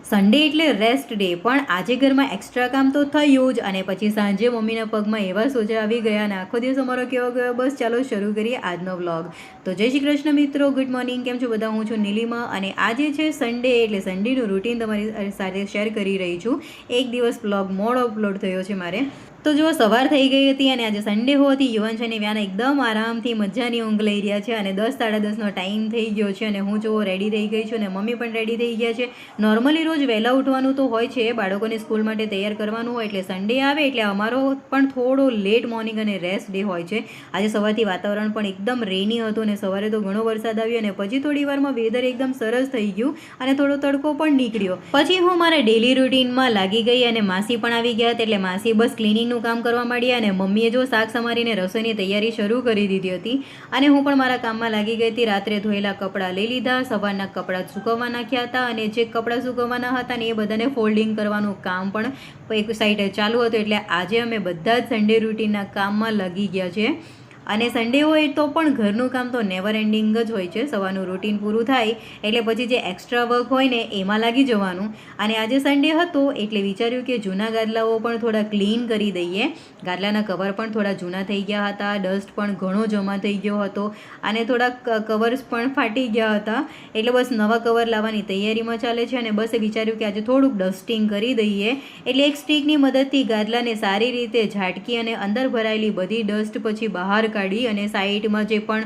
Sunday એટલે rest day, પણ આજે ઘરમાં એક્સ્ટ્રા કામ તો થયું જ. અને પછી સાંજે મમ્મીના પગમાં એવા સોજા આવી ગયા અને આખો દિવસ અમારો કેવો ગયો, બસ ચાલો શરૂ કરીએ આજનો વ્લોગ. તો જય શ્રી કૃષ્ણ મિત્રો, ગુડ મોર્નિંગ. કેમ છો બધા? હું છું નીલિમા અને આજે છે સન્ડે, એટલે સન્ડેનું રૂટીન તમારી સાથે શેર કરી રહી છું. એક દિવસ વ્લોગ મોડ અપલોડ થયો છે મારે. તો જો સવાર થઈ ગઈ હતી અને આજે સન્ડે હોવાથી યુવાન છે ને વ્યાન એકદમ આરામથી મજાની ઊંઘ લઈ રહ્યા છે અને 10-10:30નો ટાઈમ થઈ ગયો છે અને હું જો રેડી થઈ ગઈ છું અને મમ્મી પણ રેડી થઈ ગયા છે. નોર્મલી રોજ વહેલા ઉઠવાનું તો હોય છે, બાળકોને સ્કૂલ માટે તૈયાર કરવાનું હોય, એટલે સન્ડે આવે એટલે અમારો પણ થોડો લેટ મોર્નિંગ અને રેસ્ટ ડે હોય છે. આજે સવારથી વાતાવરણ પણ એકદમ રેની હતું અને સવારે તો ઘણો વરસાદ આવ્યો અને પછી થોડી વારમાં વેધર એકદમ સરસ થઈ ગયું અને થોડો તડકો પણ નીકળ્યો. પછી હું મારા ડેલી રૂટીનમાં લાગી ગઈ અને માસી પણ આવી ગયા હતા, એટલે માસી બસ ક્લિનિંગનું કામ કરવા માંડ્યા અને મમ્મીએ જો શાક સમારીને રસોઈની તૈયારી શરૂ કરી દીધી હતી અને હું પણ મારા કામમાં લાગી ગઈ હતી. રાત્રે ધોયેલા કપડાં લઈ લીધા, સવારના કપડાં સૂકવવા નાખ્યા હતા અને જે કપડાં સૂકવવાના હતા ને એ બધાને ફોલ્ડિંગ કરવાનું કામ પણ એક સાઈડે ચાલુ હતું. એટલે આજે અમે બધા જ સન્ડે રૂટીનના કામમાં લાગી ગયા છે. અને સન્ડે હોય તો પણ ઘરનું કામ તો નેવર એન્ડિંગ જ હોય છે. સવારનું રૂટીન પૂરું થાય એટલે પછી જે એક્સ્ટ્રા વર્ક હોય ને એમાં લાગી જવાનું. અને આજે સન્ડે હતો એટલે વિચાર્યું કે જૂના ગાદલાઓ પણ થોડા ક્લીન કરી દઈએ. ગાદલાના કવર પણ થોડા જૂના થઈ ગયા હતા, ડસ્ટ પણ ઘણો જમા થઈ ગયો હતો અને થોડાક કવર્સ પણ ફાટી ગયા હતા. એટલે બસ નવા કવર લાવવાની તૈયારીમાં ચાલે છે અને બસ વિચાર્યું કે આજે થોડુંક ડસ્ટિંગ કરી દઈએ. એટલે એક સ્ટીકની મદદથી ગાદલાને સારી રીતે ઝાટકી અને અંદર ભરાયેલી બધી ડસ્ટ પછી બહાર કાઢી અને સાઈડમાં જે પણ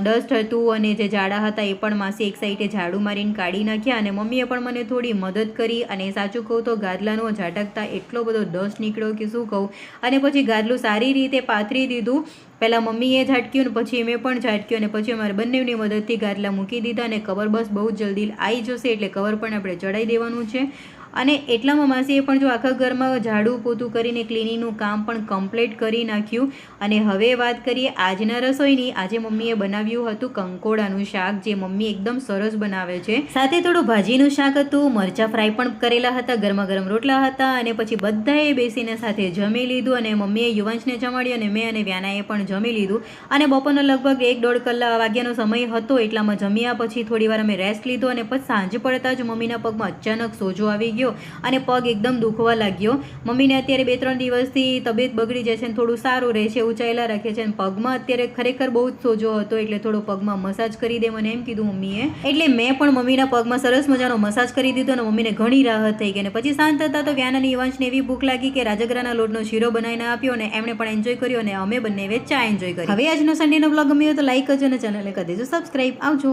ડસ્ટ હતું અને જે ઝાડા હતા એ પણ માસી એક સાઈડે ઝાડુ મારીને કાઢી નાખ્યા અને મમ્મીએ પણ મને થોડી મદદ કરી. અને સાચું કહું તો ગાદલાનો ઝાટકતા એટલો બધો ડસ્ટ નીકળ્યો કે શું કહું. અને પછી ગાદલું સારી રીતે પાથરી દીધું. પહેલાં મમ્મીએ ઝાટક્યું ને પછી મેં પણ ઝાટક્યું અને પછી અમારે બંનેની મદદથી ગાદલા મૂકી દીધા અને કવર બસ બહુ જલ્દી આવી જશે એટલે કવર પણ આપણે ચડાવી દેવાનું છે. અને એટલામાં માસીએ પણ જો આખા ઘરમાં ઝાડુ પોતું કરીને ક્લિનિંગનું કામ પણ કમ્પ્લીટ કરી નાખ્યું. અને હવે વાત કરીએ આજના રસોઈની. આજે મમ્મીએ બનાવ્યું હતું કંકોડાનું શાક, જે મમ્મી એકદમ સરસ બનાવે છે. સાથે થોડું ભાજીનું શાક હતું, મરચાં ફ્રાય પણ કરેલા હતા, ગરમા ગરમ રોટલા હતા અને પછી બધાએ બેસીને સાથે જમી લીધું. અને મમ્મીએ યુવાંશને જમાડ્યું અને મેં અને વ્યાનાએ પણ જમી લીધું. અને બપોરનો લગભગ 1-1.5 વાગ્યાનો સમય હતો, એટલામાં જમ્યા પછી થોડી વાર અમે રેસ્ટ લીધો અને પછી સાંજ પડતા જ મમ્મીના પગમાં અચાનક સોજો આવી ગયો અને પગ એકદમ દુખવા લાગ્યો. મમ્મીને અત્યારે 2-3 દિવસથી તબિયત બગડી જાય છે અને થોડું સારું રહે છે, ઊંચાયેલા રાખે છે અને પગમાં અત્યારે ખરેખર બહુ જ સોજો હતો. એટલે થોડો પગમાં મસાજ કરી દે મને એમ કીધું મમ્મીએ. એટલે મેં પણ મમ્મીના પગમાં સરસ મજાનો મસાજ કરી દીધો અને મમ્મીને ઘણી રાહત થઈ ગઈ. અને પછી શાંત થતા તો વ્યાન અને યુવાંશને એવી ભૂખ લાગી કે રાજગરાના લોટનો શીરો બનાવીને આપ્યો અને એમણે પણ એન્જોય કર્યો અને અમે બંને ચા એન્જોય કરી. હવે આજનો સન્ડેનો બ્લોગ ગમ્યો તો લાઈક કરજો અને ચેનલને કરી દેજો સબસ્ક્રાઈબ. આવજો.